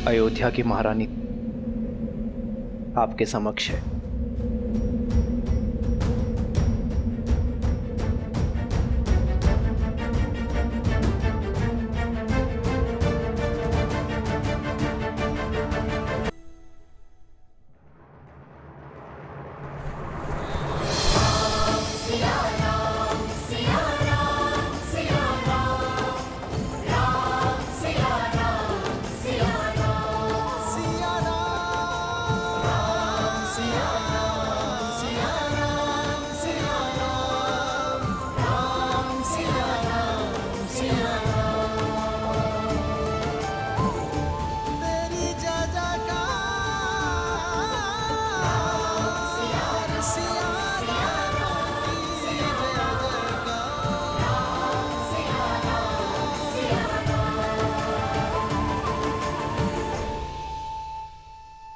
अयोध्या की महारानी आपके समक्ष है।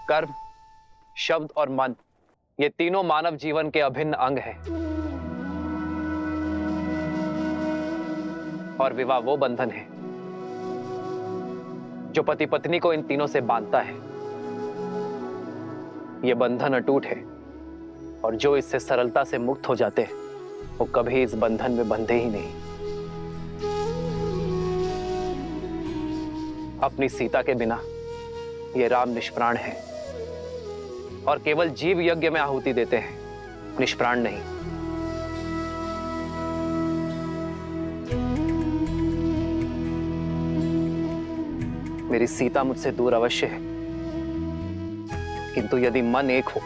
कर्म, शब्द और मन, ये तीनों मानव जीवन के अभिन्न अंग हैं। और विवाह वो बंधन है जो पति पत्नी को इन तीनों से बांधता है। ये बंधन अटूट है और जो इससे सरलता से मुक्त हो जाते हैं वो कभी इस बंधन में बंधे ही नहीं। अपनी सीता के बिना ये राम निष्प्राण है और केवल जीव यज्ञ में आहुति देते हैं, निष्प्राण नहीं। मेरी सीता मुझसे दूर अवश्य है, किंतु यदि मन एक हो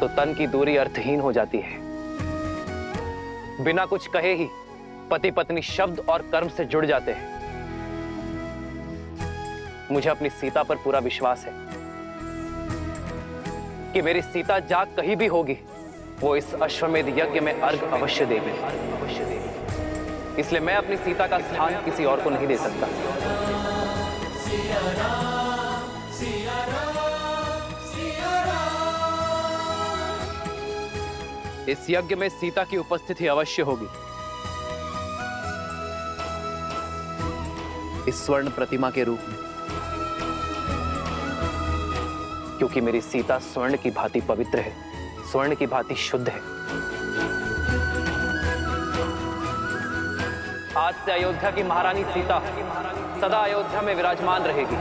तो तन की दूरी अर्थहीन हो जाती है। बिना कुछ कहे ही पति पत्नी शब्द और कर्म से जुड़ जाते हैं। मुझे अपनी सीता पर पूरा विश्वास है कि मेरी सीता जाग कहीं भी होगी, वो इस अश्वमेध यज्ञ में अर्घ अवश्य देगी। इसलिए मैं अपनी सीता का स्थान किसी और को नहीं दे सकता। इस यज्ञ में सीता की उपस्थिति अवश्य होगी। इस स्वर्ण प्रतिमा के रूप में, क्योंकि मेरी सीता स्वर्ण की भांति पवित्र है, स्वर्ण की भांति शुद्ध है। आज से अयोध्या की महारानी सीता सदा अयोध्या में विराजमान रहेगी,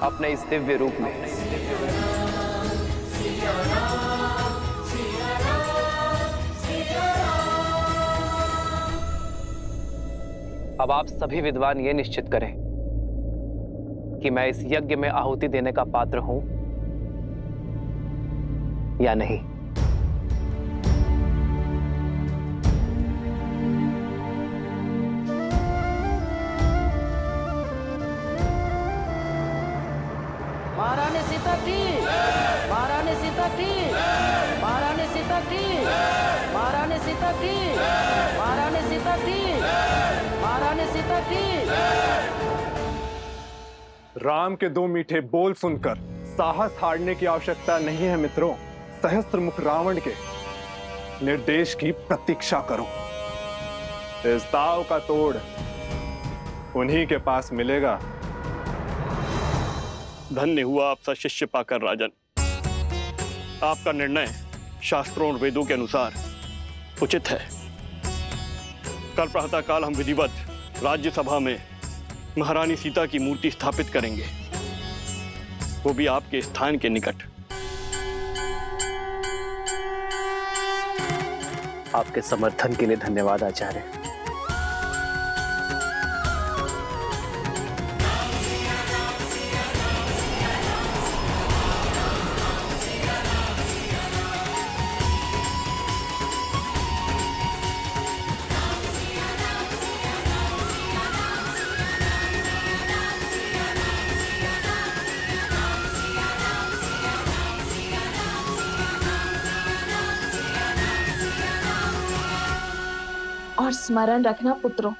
अपने इस दिव्य रूप में। अब आप सभी विद्वान ये निश्चित करें कि मैं इस यज्ञ में आहुति देने का पात्र हूं या नहीं। महारानी सीता की, महारानी सीता की, महारानी सीता की, महारानी सीता की, महारानी सीता की, महारानी सीता की। राम के दो मीठे बोल सुनकर साहस हारने की आवश्यकता नहीं है मित्रों। सहस्त्र मुख रावण के निर्देश की प्रतीक्षा करो। इस दाव का तोड़ उन्हीं के पास मिलेगा। धन्य हुआ आपसा शिष्य पाकर राजन। आपका निर्णय शास्त्रों और वेदों के अनुसार उचित है। कल प्रातःकाल हम विधिवत राज्यसभा में महारानी सीता की मूर्ति स्थापित करेंगे, वो भी आपके स्थान के निकट। आपके समर्थन के लिए धन्यवाद आचार्य। और स्मरण रखना पुत्रों,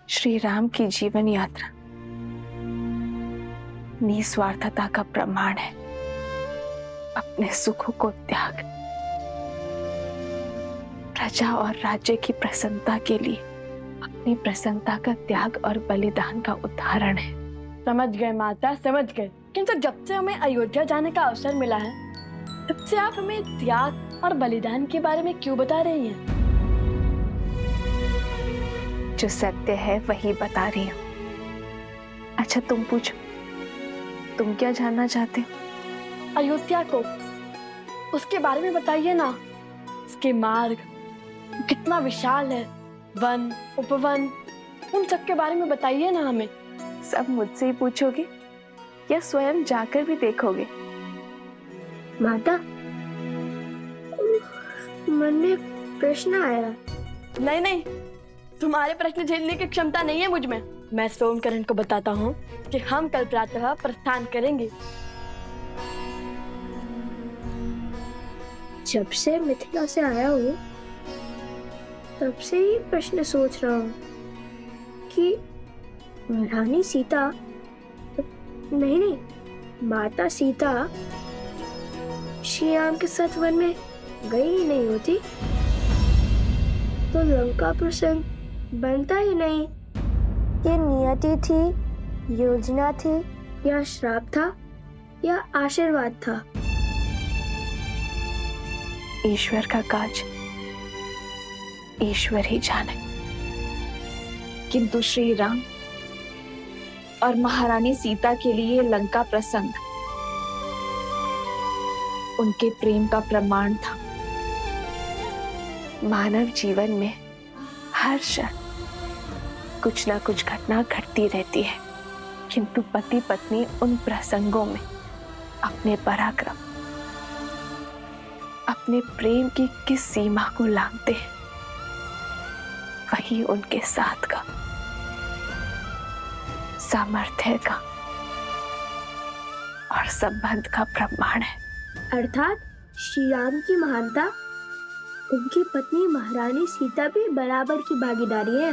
श्री राम की जीवन यात्रा निस्वार्थता का प्रमाण है। अपने सुखों को त्याग, प्रजा और राज्य की प्रसन्नता के लिए अपनी प्रसन्नता का त्याग और बलिदान का उदाहरण है। समझ गए माता, समझ गए। किंतु जब से हमें अयोध्या जाने का अवसर मिला है, तब से आप हमें त्याग और बलिदान के बारे में क्यों बता रही हैं? जो सत्य है वही बता रही हूँ। अच्छा तुम पूछो, तुम क्या जानना चाहते हो? अयोध्या को, उसके बारे में बताइए ना। उसके मार्ग कितना विशाल है, वन उपवन, उन सब के बारे में बताइए ना हमें। सब मुझसे ही पूछोगे या स्वयं जाकर भी देखोगे? माता, मन में प्रश्न आया। नहीं नहीं, तुम्हारे प्रश्न झेलने की क्षमता नहीं है मुझ में। मैं सोमकरण को बताता हूँ कि हम कल प्रातः प्रस्थान करेंगे। जब से मिथिला से आया हूँ, तब से ही प्रश्न सोच रहा हूँ कि रानी सीता, नहीं, माता सीता श्री राम के साथ वन में गई ही नहीं होती तो लंका प्रसंग बनता ही नहीं। ये नियति थी, योजना थी, या श्राप था, या आशीर्वाद था? ईश्वर का काज ईश्वर ही जाने। किंतु श्री राम और महारानी सीता के लिए लंका प्रसंग उनके प्रेम का प्रमाण था। मानव जीवन में हर क्षण कुछ ना कुछ घटना घटती रहती है, किंतु पति पत्नी उन प्रसंगों में अपने पराक्रम, अपने प्रेम की किस सीमा को लांघते हैं, वही उनके साथ का सामर्थ्य का और संबंध का प्रमाण है। अर्थात श्री राम की महानता, उनकी पत्नी महारानी सीता भी बराबर की भागीदारी है।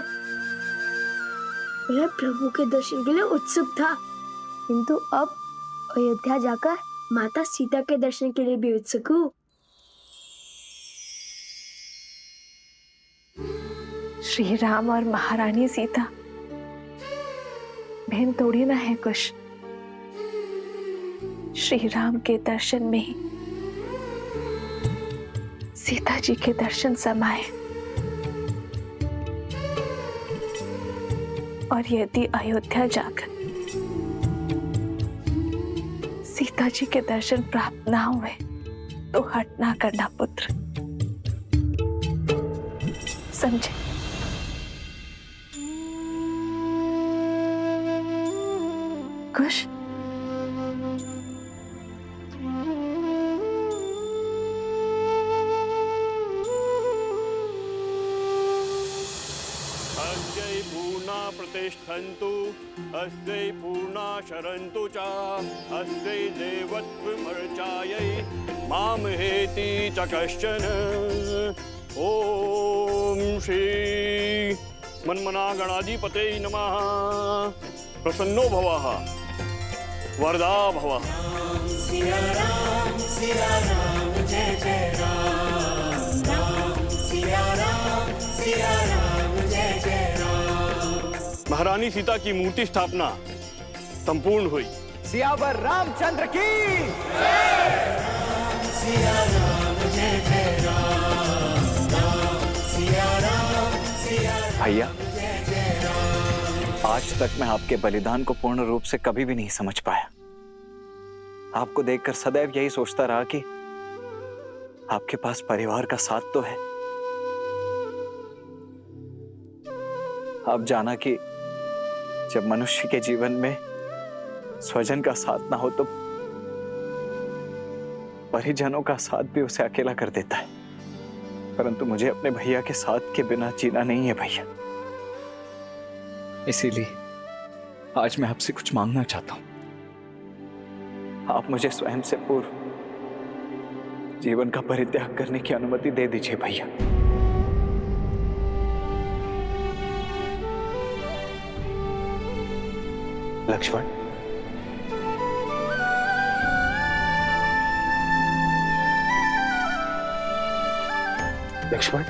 मैं प्रभु के दर्शन के लिए उत्सुक था, किंतु अब अयोध्या जाकर माता सीता के दर्शन के लिए भी उत्सुक हूँ। श्री राम और महारानी सीता बहन थोड़ी ना है कुछ। श्री राम के दर्शन में ही सीता जी के दर्शन समाये, और यदि अयोध्या जाकर सीता जी के दर्शन प्राप्त ना हुए तो हट ना करना पुत्र, समझे? खुश? अस्यै पूर्णा प्रतिष्ठन्तु, अस्यै पूर्णा शरन्तु च, अस्यै देवत्वमर्चायै मामहेति च कश्चन। ओम श्री मन्मना गणाधिपते नमः। प्रसन्नो भवः, वरदा भवः। महारानी सीता की मूर्ति स्थापना संपूर्ण हुई। सियावर रामचंद्र की भैया, आज तक मैं आपके बलिदान को पूर्ण रूप से कभी भी नहीं समझ पाया। आपको देखकर सदैव यही सोचता रहा कि आपके पास परिवार का साथ तो है। आप जाना कि जब मनुष्य के जीवन में स्वजन का साथ ना हो तो परिजनों का साथ भी उसे अकेला कर देता है। परंतु मुझे अपने भैया के साथ के बिना जीना नहीं है भैया। इसीलिए आज मैं आपसे कुछ मांगना चाहता हूं। आप मुझे स्वयं से पूर्व जीवन का परित्याग करने की अनुमति दे दीजिए भैया। लक्ष्मण, लक्ष्मण,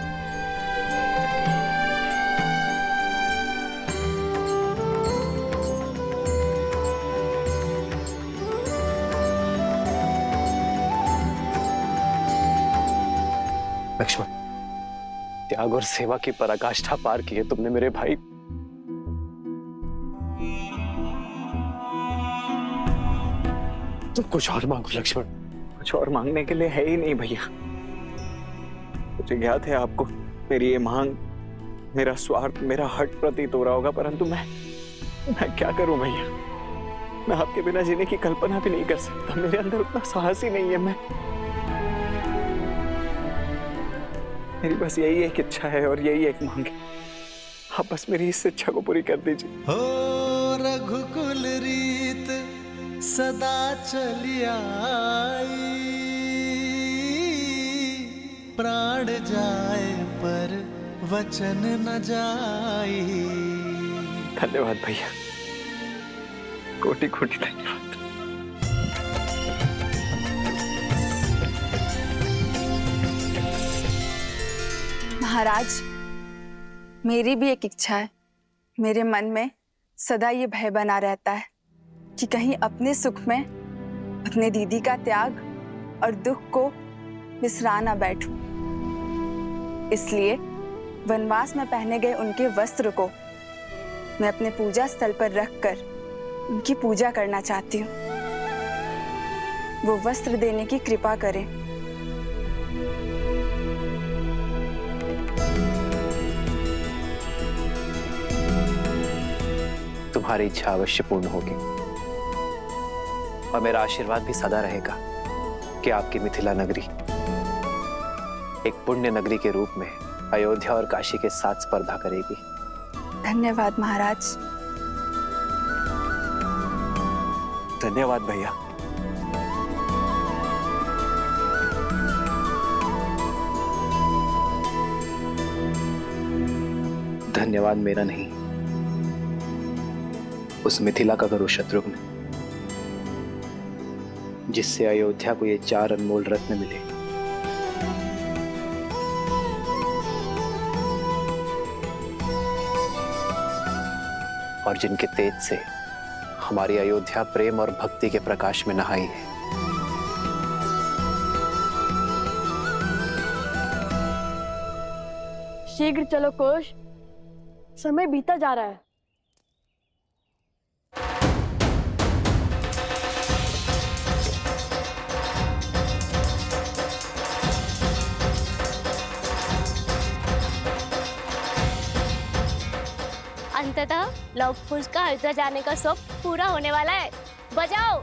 लक्ष्मण, त्याग और सेवा की पराकाष्ठा पार की है तुमने मेरे भाई। तुम कुछ और मांगो लक्ष्मण। कुछ और मांगने के लिए है ही नहीं भैया। मुझे ज्ञात है आपको मेरी ये मांग, मेरा स्वार्थ, मेरा हट प्रतीत हो रहा होगा, परंतु मैं क्या करूं भैया। मैं आपके बिना जीने की कल्पना भी नहीं कर सकता। मेरे अंदर उतना साहस ही नहीं है। मेरी बस यही एक इच्छा है और यही एक मांग है। आप बस मेरी इस इच्छा को पूरी कर दीजिए। हो रघुकुल रीत सदा चली आई, प्राण जाए पर वचन न जाई। धन्यवाद भैया, कोटि कोटि धन्यवाद। महाराज, मेरी भी एक इच्छा है। मेरे मन में सदा ये भय बना रहता है कि कहीं अपने सुख में अपने दीदी का त्याग और दुख को बिसरा ना बैठूं। इसलिए वनवास में पहने गए उनके वस्त्र को मैं अपने पूजा स्थल पर रखकर उनकी पूजा करना चाहती हूँ। वो वस्त्र देने की कृपा करें। तुम्हारी इच्छा अवश्य पूर्ण होगी और मेरा आशीर्वाद भी सदा रहेगा कि आपकी मिथिला नगरी एक पुण्य नगरी के रूप में अयोध्या और काशी के साथ स्पर्धा करेगी। धन्यवाद महाराज। धन्यवाद भैया। धन्यवाद मेरा नहीं, उस मिथिला का करो शत्रुघ्न, जिससे अयोध्या को ये 4 अनमोल रत्न मिले। और जिनके तेज से हमारी अयोध्या प्रेम और भक्ति के प्रकाश में नहाई है। शीघ्र चलो कोश, समय बीता जा रहा है। अंततः लव कुश का अयोध्या जाने का स्वप्न पूरा होने वाला है। बजाओ।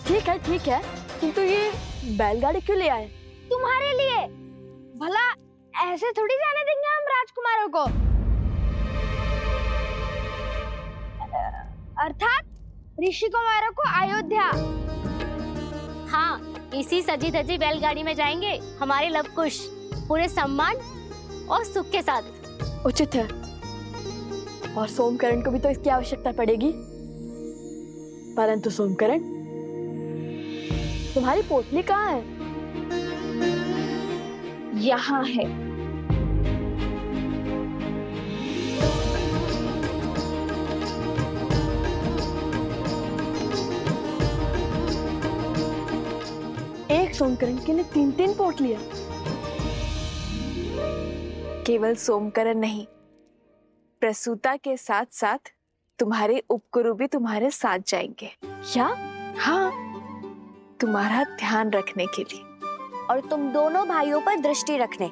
ठीक है, किंतु ये बैलगाड़ी क्यों ले आए? तुम्हारे लिए। भला ऐसे थोड़ी जाने देंगे हम राजकुमारों को। अर्थात ऋषि कुमारों को अयोध्या। हाँ, इसी सजी धजी बैलगाड़ी में जाएंगे हमारे लव कुश, पूरे सम्मान और सुख के साथ। उचित है। और सोमकरण को भी तो इसकी आवश्यकता पड़ेगी। परंतु सोमकरण, तुम्हारी पोटली कहाँ है? यहाँ है। एक सोमकरण के लिए 3-3 पोटलियां। केवल सोमकरण नहीं, प्रसूता के साथ साथ तुम्हारे उपगुरु भी तुम्हारे साथ जाएंगे। क्या? हाँ, तुम्हारा ध्यान रखने के लिए और तुम दोनों भाइयों पर दृष्टि रखने।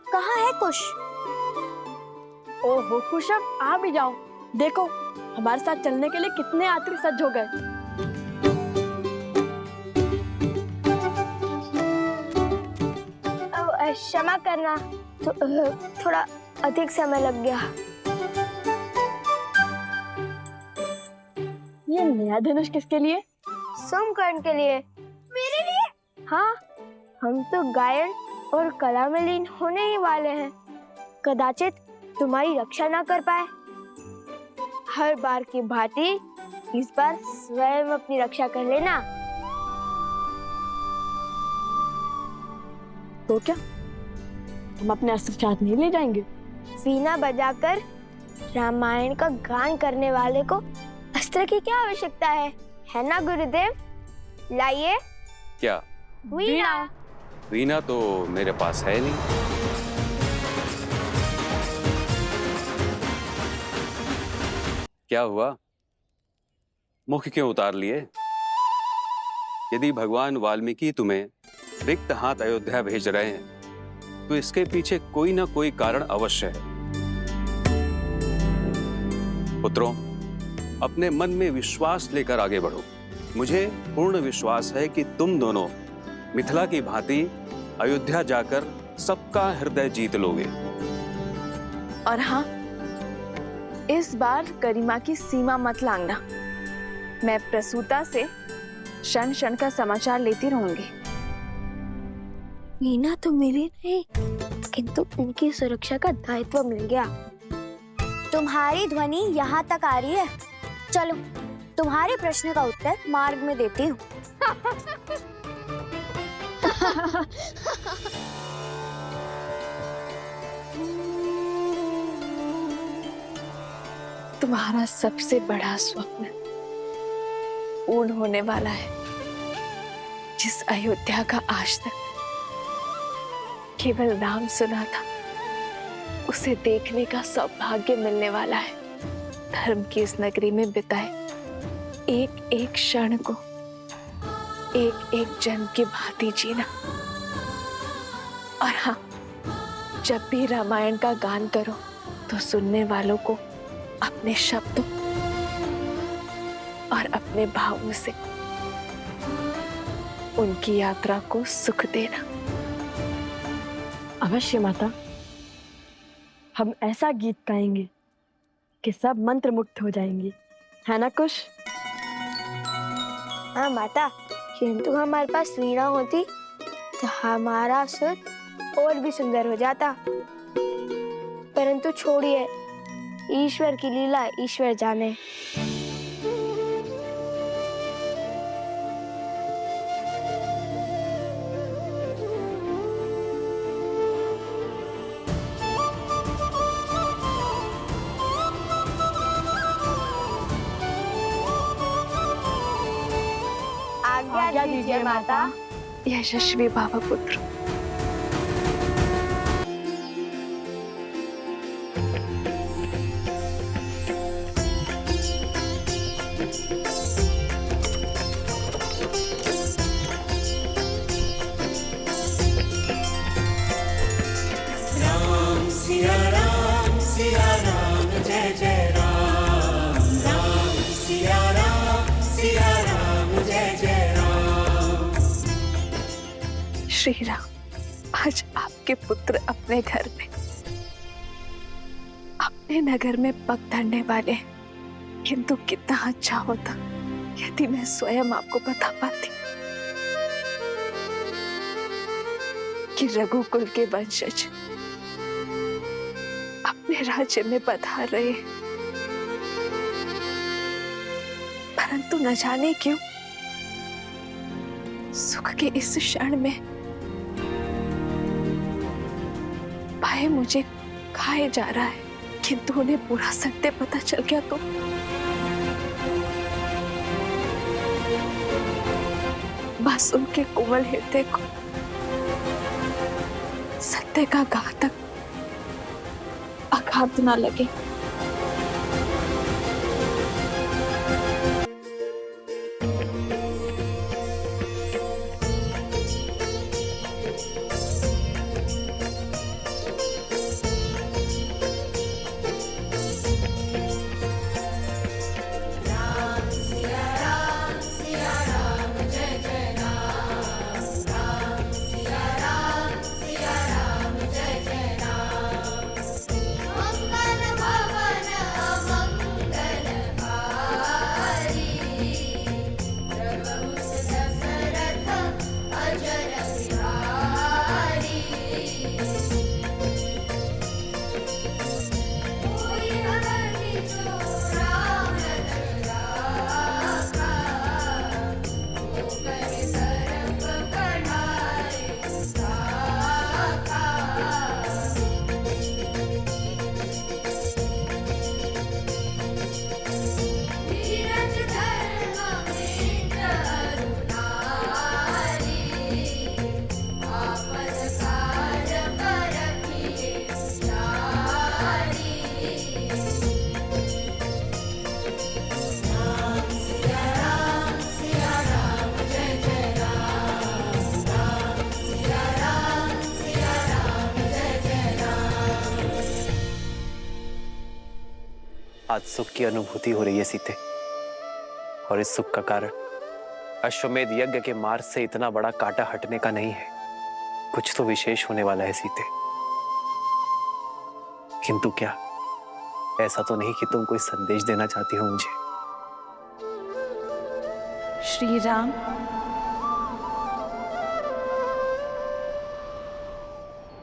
कहाँ है कुश? ओहो कुश, अब आ भी जाओ। देखो हमारे साथ चलने के लिए कितने यात्री सज्ज हो गए। क्षमा करना, थोड़ा अधिक समय लग गया। ये नया धनुष किसके लिए? सोमकर्ण के लिए। मेरे लिए? हाँ, हम तो गायन और कला में लीन होने ही वाले हैं। कदाचित तुम्हारी रक्षा ना कर पाए। हर बार की भांति इस बार स्वयं अपनी रक्षा कर लेना। तो क्या हम अपने अस्त्र साथ नहीं ले जाएंगे? वीणा बजाकर रामायण का गान करने वाले को अस्त्र शस्त्र की क्या आवश्यकता है ना गुरुदेव? लाइए। क्या? वीणा। वीणा तो मेरे पास है नहीं। क्या हुआ? मुख क्यों उतार लिए? यदि भगवान वाल्मीकि तुम्हें रिक्त हाथ अयोध्या भेज रहे हैं तो इसके पीछे कोई ना कोई कारण अवश्य है। पुत्रों, अपने मन में विश्वास लेकर आगे बढ़ो। मुझे पूर्ण विश्वास है कि तुम दोनों मिथिला की भांति अयोध्या जाकर सबका हृदय जीत लोगे। और हाँ, इस बार गरिमा की सीमा मत लांघना। मैं प्रसूता से क्षण क्षण का समाचार लेती रहूंगी। वीणा तो मिली नहीं, किंतु उनकी सुरक्षा का दायित्व मिल गया। तुम्हारी ध्वनि यहाँ तक आ रही है। चलो, तुम्हारे प्रश्न का उत्तर मार्ग में देती हूँ। तुम्हारा सबसे बड़ा स्वप्न पूर्ण होने वाला है। जिस अयोध्या का आज तक केवल नाम सुना था, उसे देखने का सौभाग्य मिलने वाला है। धर्म की इस नगरी में बिताए एक एक क्षण को एक एक जन्म की भांति जीना। और हाँ, जब भी रामायण का गान करो तो सुनने वालों को अपने शब्दों और अपने भावों से उनकी यात्रा को सुख देना। अवश्य माता, हम ऐसा गीत गाएंगे कि सब मंत्र मुक्त हो जाएंगे, है ना कुश? हाँ माता, किंतु हमारे पास वीणा होती तो हमारा सुर और भी सुंदर हो जाता। परंतु छोड़िए, ईश्वर की लीला ईश्वर जाने। आज्ञा दीजिए माता। यशस्वी बाबा पुत्र। सिया राम जय जय राम, राम सिया राम जय जय राम। श्री राम, आज आपके पुत्र अपने घर में, अपने नगर में पग धरने वाले हैं। किंतु कितना अच्छा होता यदि मैं स्वयं आपको बता पाती कि रघुकुल के वंशज अपने राज्य में पधार रहे, परंतु न जाने क्यों सुख के इस क्षण में भय मुझे खाए जा रहा है। किंतु उन्हें पूरा सत्य पता चल गया तो बस उनके कोमल हृदय को सत्य का घातक आघात ना लगे। मंगल भवन आज सुख की अनुभूति हो रही है सीते, और इस सुख का कारण अश्वमेध यज्ञ के मार्ग से इतना बड़ा कांटा हटने का नहीं है। कुछ तो विशेष होने वाला है सीते। किंतु क्या ऐसा तो नहीं कि तुम कोई संदेश देना चाहती हो मुझे? श्री राम,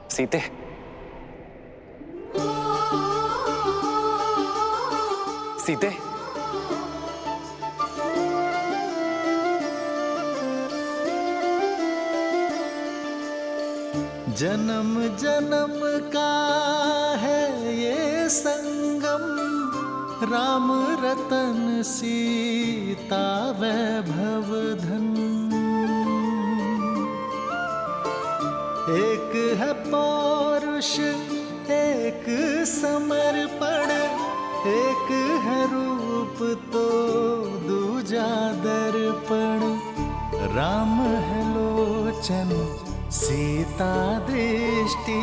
सीते, सीते, जन्म जन्म का है ये संगम, राम रतन सीता वैभव धन। एक है पौरुष एक समर्पण, एक है रूप तो दूजा दर्पण। राम है लोचन सीता दृष्टि,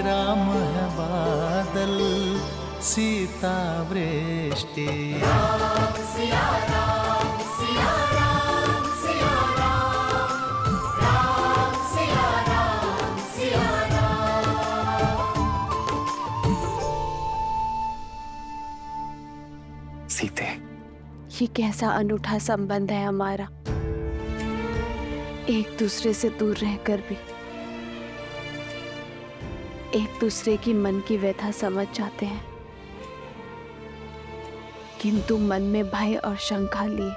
राम है बादल सीता वृष्टि। राम सिया राम सिया राम सिया राम, राम सिया राम सिया राम। सीते, ये कैसा अनूठा संबंध है हमारा, एक दूसरे से दूर रहकर भी एक दूसरे की मन की व्यथा समझ जाते हैं, किंतु मन में भय और शंका लिए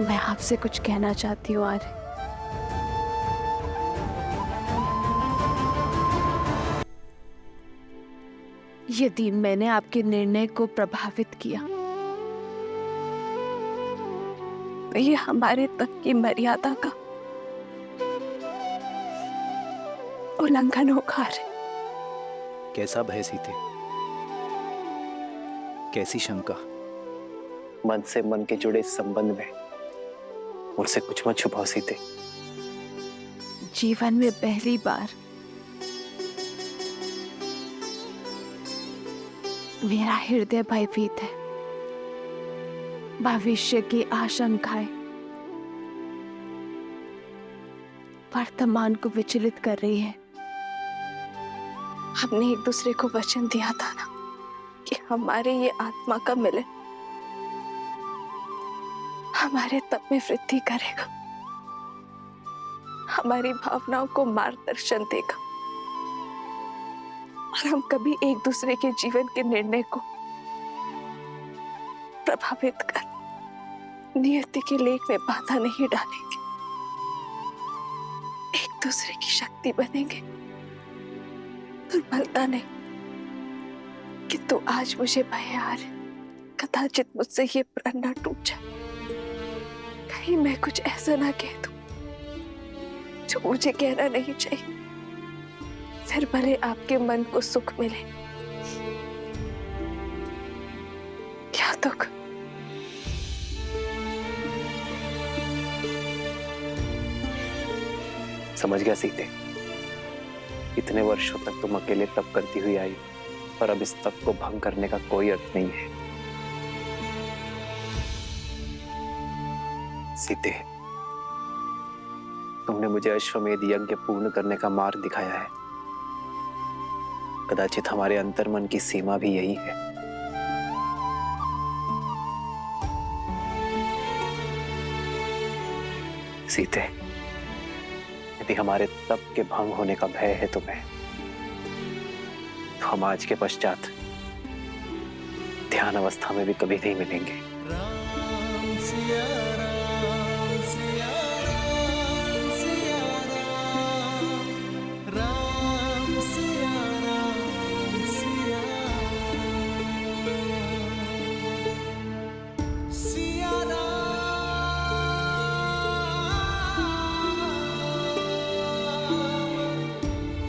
मैं आपसे कुछ कहना चाहती हूँ आर्य। यदि मैंने आपके निर्णय को प्रभावित किया तो ये हमारे तक की मर्यादा का उल्लंघन होगा। कैसा भय सीते, कैसी शंका? मन से मन के जुड़े इस संबंध में मुझसे कुछ मत छुपाओ सीते। जीवन में पहली बार मेरा हृदय भयभीत है। भविष्य की आशंकाएं वर्तमान को विचलित कर रही है। हमने एक दूसरे को वचन दिया था ना कि हमारे ये आत्मा का मिलन हमारे तप में वृद्धि करेगा, हमारी भावनाओं को मार्गदर्शन देगा, और हम कभी एक दूसरे के जीवन के निर्णय को प्रभावित कर नियति के लेख में बाधा नहीं डालेंगे, एक दूसरे की शक्ति बनेंगे, दुर्बलता नहीं। किंतु आज मुझे भय आ रहा, कदाचित मुझसे ये प्रण न टूट जाए, कहीं मैं कुछ ऐसा ना कह दूं जो मुझे कहना नहीं चाहिए, फिर भले आपके मन को सुख मिले क्या दुख। समझ गया सीते, इतने वर्षों तक तुम अकेले तप करती हुई आई, और अब इस तप को भंग करने का कोई अर्थ नहीं है। सीते, तुमने मुझे अश्वमेध यज्ञ पूर्ण करने का मार्ग दिखाया है। कदाचित हमारे अंतर्मन की सीमा भी यही है। सीते, यदि हमारे तप के भंग होने का भय है तुम्हें, तो हम आज के पश्चात ध्यान अवस्था में भी कभी नहीं मिलेंगे। राम सिया राम सिया राम सिया राम, राम सिया राम सिया राम, सिया राम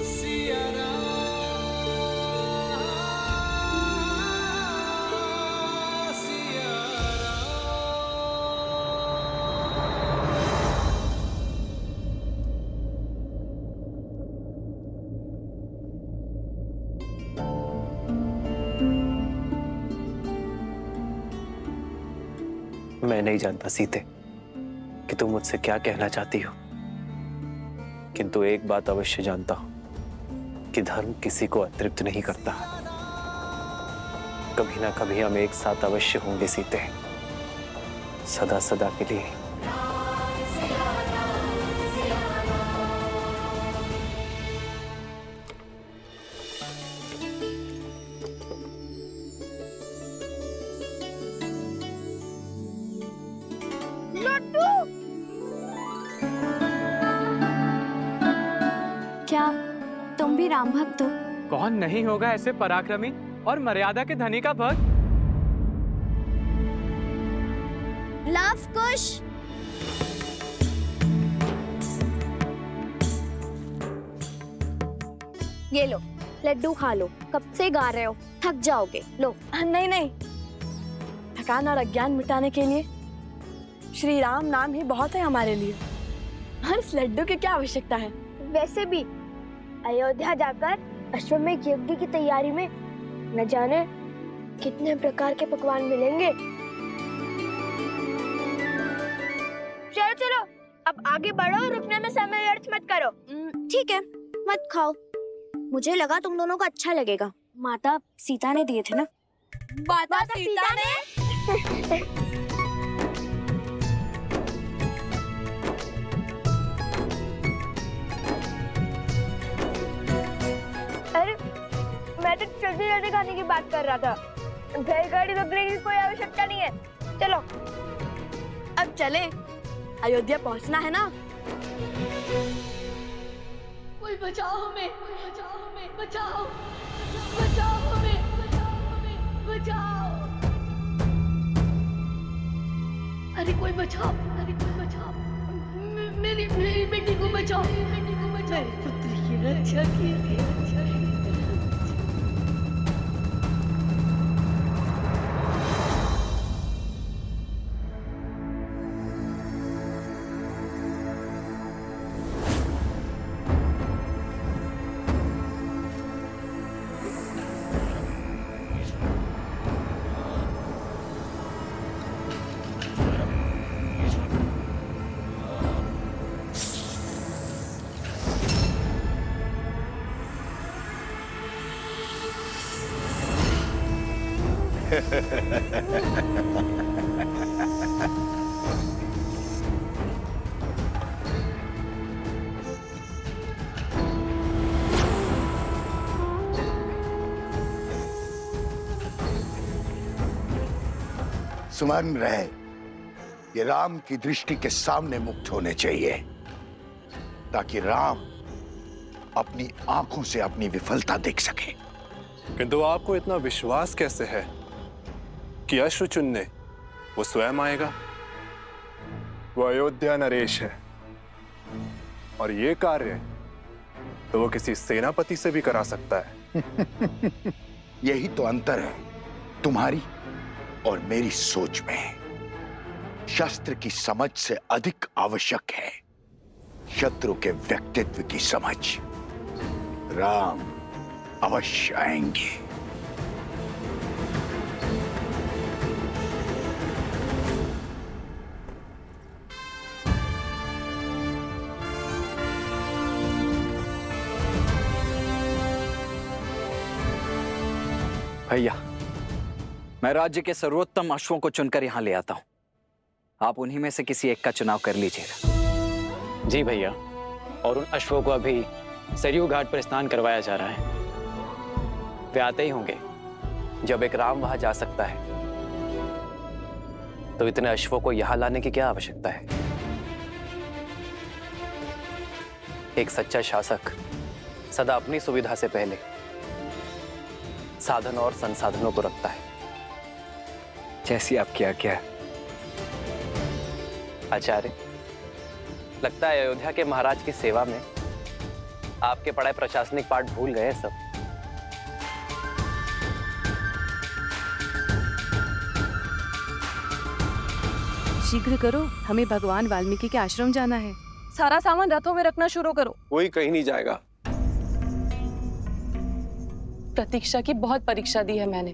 सिया राम सिया राम। मैं नहीं जानता सीते कि तुम मुझसे क्या कहना चाहती हो, किंतु एक बात अवश्य जानता हूं कि धर्म किसी को अतृप्त नहीं करता। कभी ना कभी हम एक साथ अवश्य होंगे सीते, सदा सदा के लिए। क्या तुम भी राम भक्त हो? कौन नहीं होगा ऐसे पराक्रमी और मर्यादा के धनी का भक्त? लव कुश, ये लो लड्डू खा लो, कब से गा रहे हो, थक जाओगे। लो। नहीं नहीं, थकान और अज्ञान मिटाने के लिए श्री राम नाम ही बहुत है हमारे लिए। और इस लड्डू की क्या आवश्यकता है? वैसे भी अयोध्या जाकर अश्वमेध यज्ञ की तैयारी में न जाने कितने प्रकार के पकवान मिलेंगे। चलो चलो, अब आगे बढ़ो, रुकने में समय व्यर्थ मत करो। ठीक है, मत खाओ, मुझे लगा तुम दोनों को अच्छा लगेगा। माता सीता ने दिए थे ना। माता सीता ने? अरे मैं तो जल्दी जल्दी खाने की बात कर रहा था। बैलगाड़ी रोकने की कोई आवश्यकता नहीं है। चलो अब चले, अयोध्या पहुंचना है ना। कोई बचाओ हमें, बचाओ हमें, बचाओ, बचाओ हमें, बचाओ हमें, बचाओ। अरे कोई बचाओ, अरे कोई बचाओ, मेरी बेटी को बचाओ, मेरी बेटी को बचाओ, मेरी पुत्री की रक्षा कीजिए, रक्षा कीजिए। स्मरण रहे, ये राम की दृष्टि के सामने मुक्त होने चाहिए, ताकि राम अपनी आंखों से अपनी विफलता देख सके। किंतु आपको इतना विश्वास कैसे है कि अश्व चुनने वो स्वयं आएगा? वो अयोध्या नरेश है, और ये कार्य तो वो किसी सेनापति से भी करा सकता है। यही तो अंतर है तुम्हारी और मेरी सोच में। शस्त्र की समझ से अधिक आवश्यक है शत्रु के व्यक्तित्व की समझ। राम अवश्य आएंगे। भैया, मैं राज्य के सर्वोत्तम अश्वों को चुनकर यहां ले आता हूं। आप उन्हीं में से किसी एक का चुनाव कर लीजिएगा। जी भैया, और उन अश्वों को अभी सरयू घाट पर स्नान करवाया जा रहा है। वे आते ही होंगे। जब एक राम वहां जा सकता है तो इतने अश्वों को यहां लाने की क्या आवश्यकता है? एक सच्चा शासक सदा अपनी सुविधा से पहले साधन और संसाधनों को रखता है। जैसी आपकी आज्ञा। आचार्य, लगता है अयोध्या के महाराज की सेवा में आपके पढ़ाए प्रशासनिक पाठ भूल गए सब। शीघ्र करो, हमें भगवान वाल्मीकि के आश्रम जाना है। सारा सामान रथों में रखना शुरू करो। कोई कहीं नहीं जाएगा। प्रतीक्षा की बहुत परीक्षा दी है मैंने,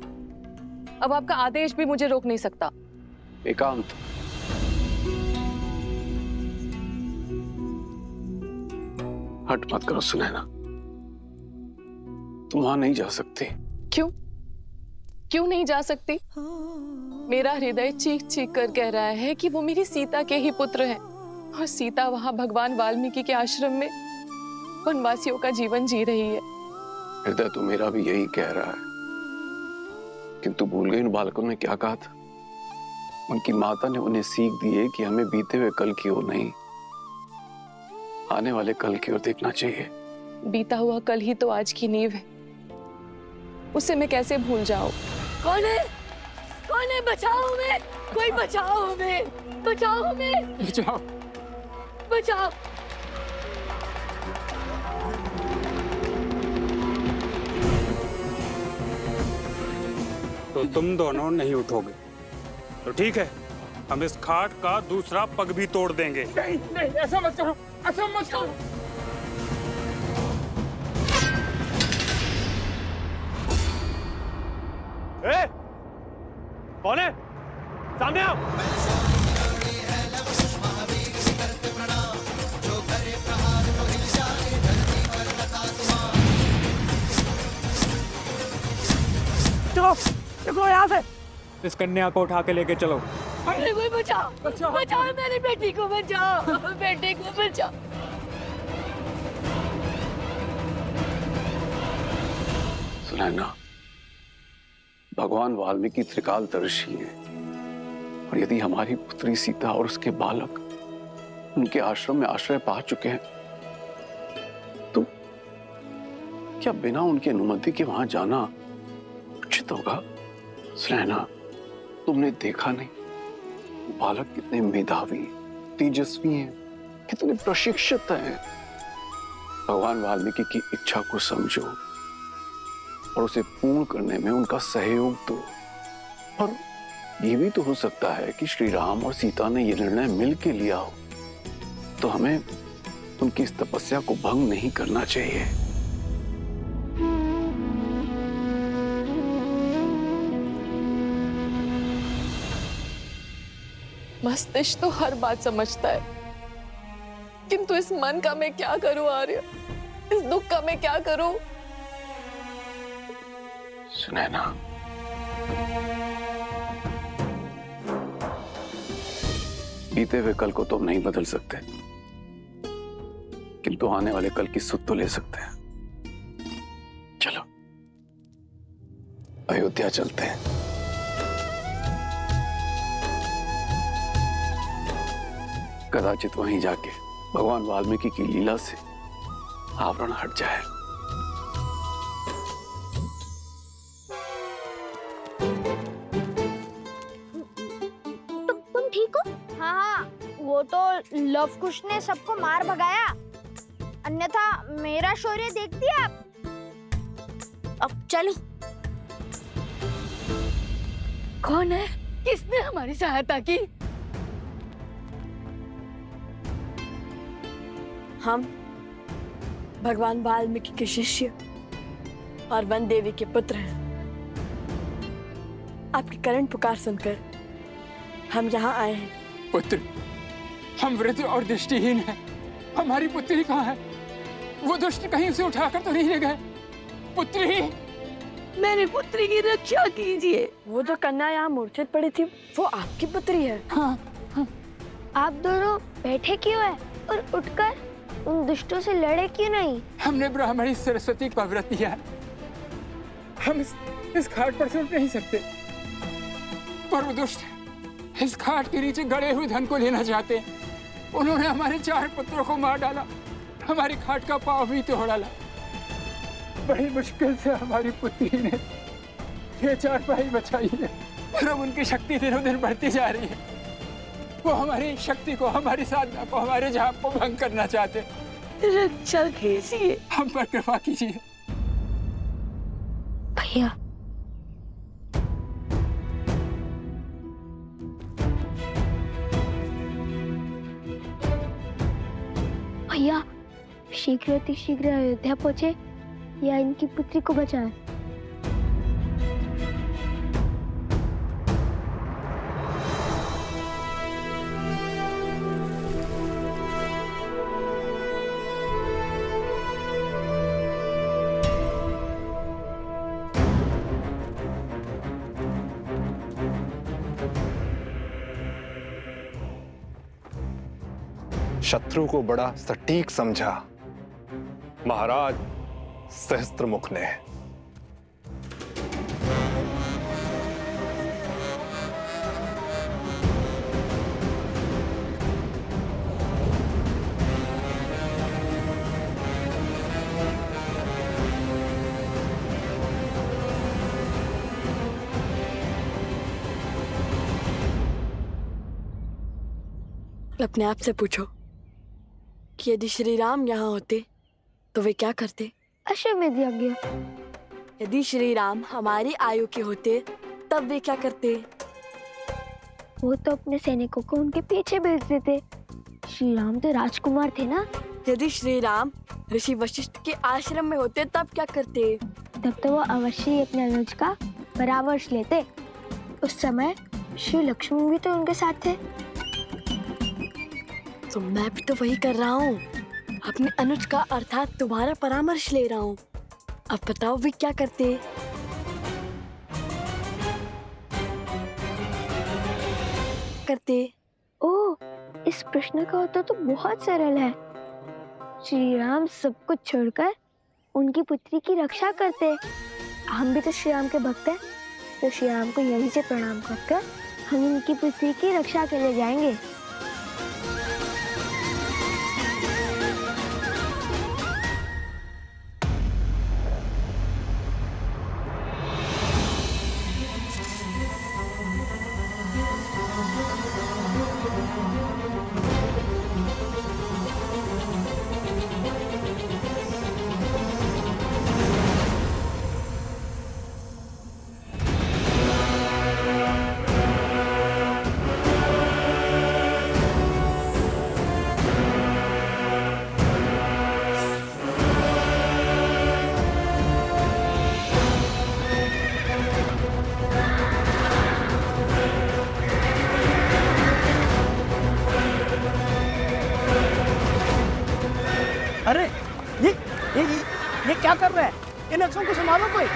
अब आपका आदेश भी मुझे रोक नहीं सकता। एकांत, हट मत करो सुनैना, तुम वहां नहीं जा सकती। क्यों? क्यों नहीं जा सकती? मेरा हृदय चीख चीख कर कह रहा है कि वो मेरी सीता के ही पुत्र हैं और सीता वहां भगवान वाल्मीकि के आश्रम में वनवासियों का जीवन जी रही है। हृदय तो मेरा भी यही कह रहा है, किंतु भूल गई उन बालकों ने क्या कहा था। उनकी माता ने उन्हें सीख दी है कि हमें बीते हुए कल की ओर नहीं, आने वाले कल की ओर देखना चाहिए। बीता हुआ कल ही तो आज की नींव है, उसे मैं कैसे भूल जाऊं? कौन है? कौन है? बचाओ हमें! कोई बचाओ हमें! बचाओ हमें! बचाओ! बचाओ! तो तुम दोनों नहीं उठोगे तो ठीक है, हम इस खाट का दूसरा पग भी तोड़ देंगे। नहीं नहीं, ऐसा मत करो, ऐसा मत करो। ए, कौन है? सामने आओ। देखो यहाँ से, इस कन्या को उठा के लेके चलो। अरे कोई बचाओ! बचाओ मेरी बेटी को, बचाओ बेटे को, बचाओ! सुनैना, भगवान वाल्मीकि त्रिकालदर्शी हैं, और यदि हमारी पुत्री सीता और उसके बालक उनके आश्रम में आश्रय पा चुके हैं, तो क्या बिना उनकी अनुमति के वहां जाना उचित होगा? सुनैना, तुमने देखा नहीं वो बालक कितने मेधावी, तेजस्वी हैं, कितने प्रशिक्षित हैं। भगवान वाल्मीकि की इच्छा को समझो और उसे पूर्ण करने में उनका सहयोग दो। और ये भी तो हो सकता है कि श्री राम और सीता ने यह निर्णय मिल के लिया हो, तो हमें उनकी इस तपस्या को भंग नहीं करना चाहिए। मस्तिष्क तो हर बात समझता है, किंतु इस मन का मैं क्या करूं आर्य? इस दुख का मैं क्या करूं? सुनैना, बीते हुए कल को तो हम नहीं बदल सकते, किंतु आने वाले कल की सुध तो ले सकते हैं। चलो अयोध्या चलते हैं। कदाचित वहीं जाके भगवान वाल्मीकि की लीला से आवरण हट जाए। तुम ठीक हो? हाँ, वो तो लव कुश ने सबको मार भगाया, अन्यथा मेरा शौर्य देखती आप। अब चलो। कौन है? किसने हमारी सहायता की? हम भगवान वाल्मीकि के शिष्य और वन देवी के पुत्र हैं। आपकी करुण पुकार सुनकर हम यहाँ आए हैं। पुत्र, हम वृद्ध और दृष्टिहीन हैं। हमारी पुत्री कहाँ है? वो दुष्ट कहीं उसे उठाकर तो नहीं ले गए? पुत्री, मेरी पुत्री की रक्षा कीजिए। वो जो कन्या यहाँ मूर्छित पड़ी थी, वो आपकी पुत्री है। हाँ, हाँ। आप दोनों बैठे क्यों हैं और उठकर उन दुष्टों से लड़े क्यों नहीं? हमने ब्राह्मणी सरस्वती का व्रत किया है। हम इस घाट पर से उठ नहीं सकते, पर वो दुष्ट इस घाट के नीचे गड़े हुए धन को लेना चाहते हैं। उन्होंने हमारे 4 पुत्रों को मार डाला, हमारी घाट का पांव भी तोड़ डाला। बड़ी मुश्किल से हमारी पुत्री ने ये 4 भाई बचाई है, और अब उनकी शक्ति दिनों दिन बढ़ती जा रही है। वो हमारी शक्ति को, हमारी साधना को, हमारे जाप को भंग करना चाहते। रक्षा कीजिए, हम पर कृपा कीजिए। भैया, भैया शीघ्र अतिशीघ्र अयोध्या पहुंचे या इनकी पुत्री को बचाएं। शत्रु को बड़ा सटीक समझा महाराज सहस्त्रमुख ने। अपने आप से पूछो कि यदि श्री राम यहाँ होते तो वे क्या करते? अश्वमेध यज्ञ। यदि श्री राम हमारी आयु के होते तब वे क्या करते? वो तो अपने सैनिकों को उनके पीछे भेज देते। श्री राम तो राजकुमार थे ना। यदि श्री राम ऋषि वशिष्ठ के आश्रम में होते तब क्या करते? तब तो वो अवश्य ही अपने अनुज का परामर्श लेते। उस समय श्री लक्ष्मण भी तो उनके साथ थे। तो मैं भी तो वही कर रहा हूँ, अपने अनुज का अर्थात तुम्हारा परामर्श ले रहा हूँ। अब बताओ वे क्या करते? ओह, इस प्रश्न का उत्तर तो बहुत सरल है। श्री राम सब कुछ छोड़कर उनकी पुत्री की रक्षा करते। हम भी तो श्री राम के भक्त हैं, तो श्री राम को यहीं से प्रणाम करके हम उनकी पुत्री की रक्षा के लिए जाएंगे। अरे ये क्या कर रहा है? इन अक्षरों को संभालो कोई।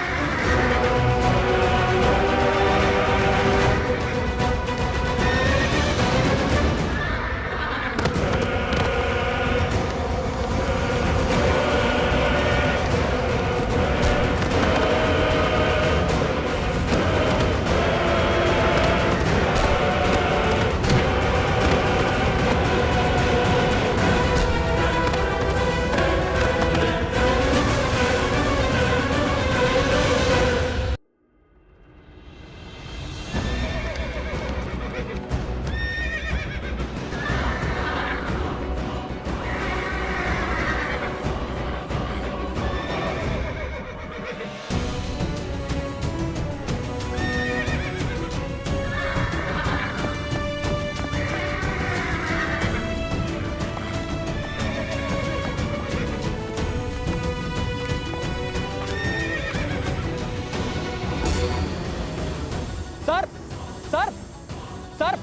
सर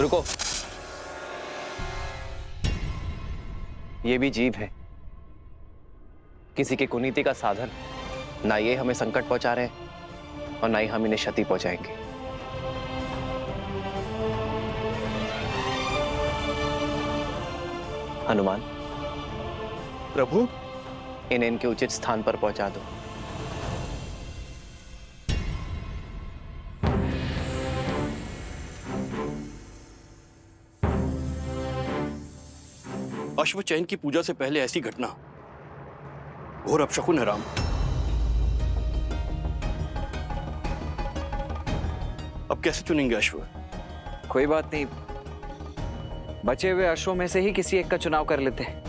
रुको, ये भी जीव है, किसी की कुनीति का साधन। ना ये हमें संकट पहुंचा रहे हैं और ना ही हम इन्हें क्षति पहुंचाएंगे। हनुमान प्रभु, इन्हें इनके उचित स्थान पर पहुंचा दो। अश्वचैन की पूजा से पहले ऐसी घटना घोर अपशकुन है राम। अब कैसे चुनेंगे अश्व? कोई बात नहीं, बचे हुए अश्वों में से ही किसी एक का चुनाव कर लेते हैं।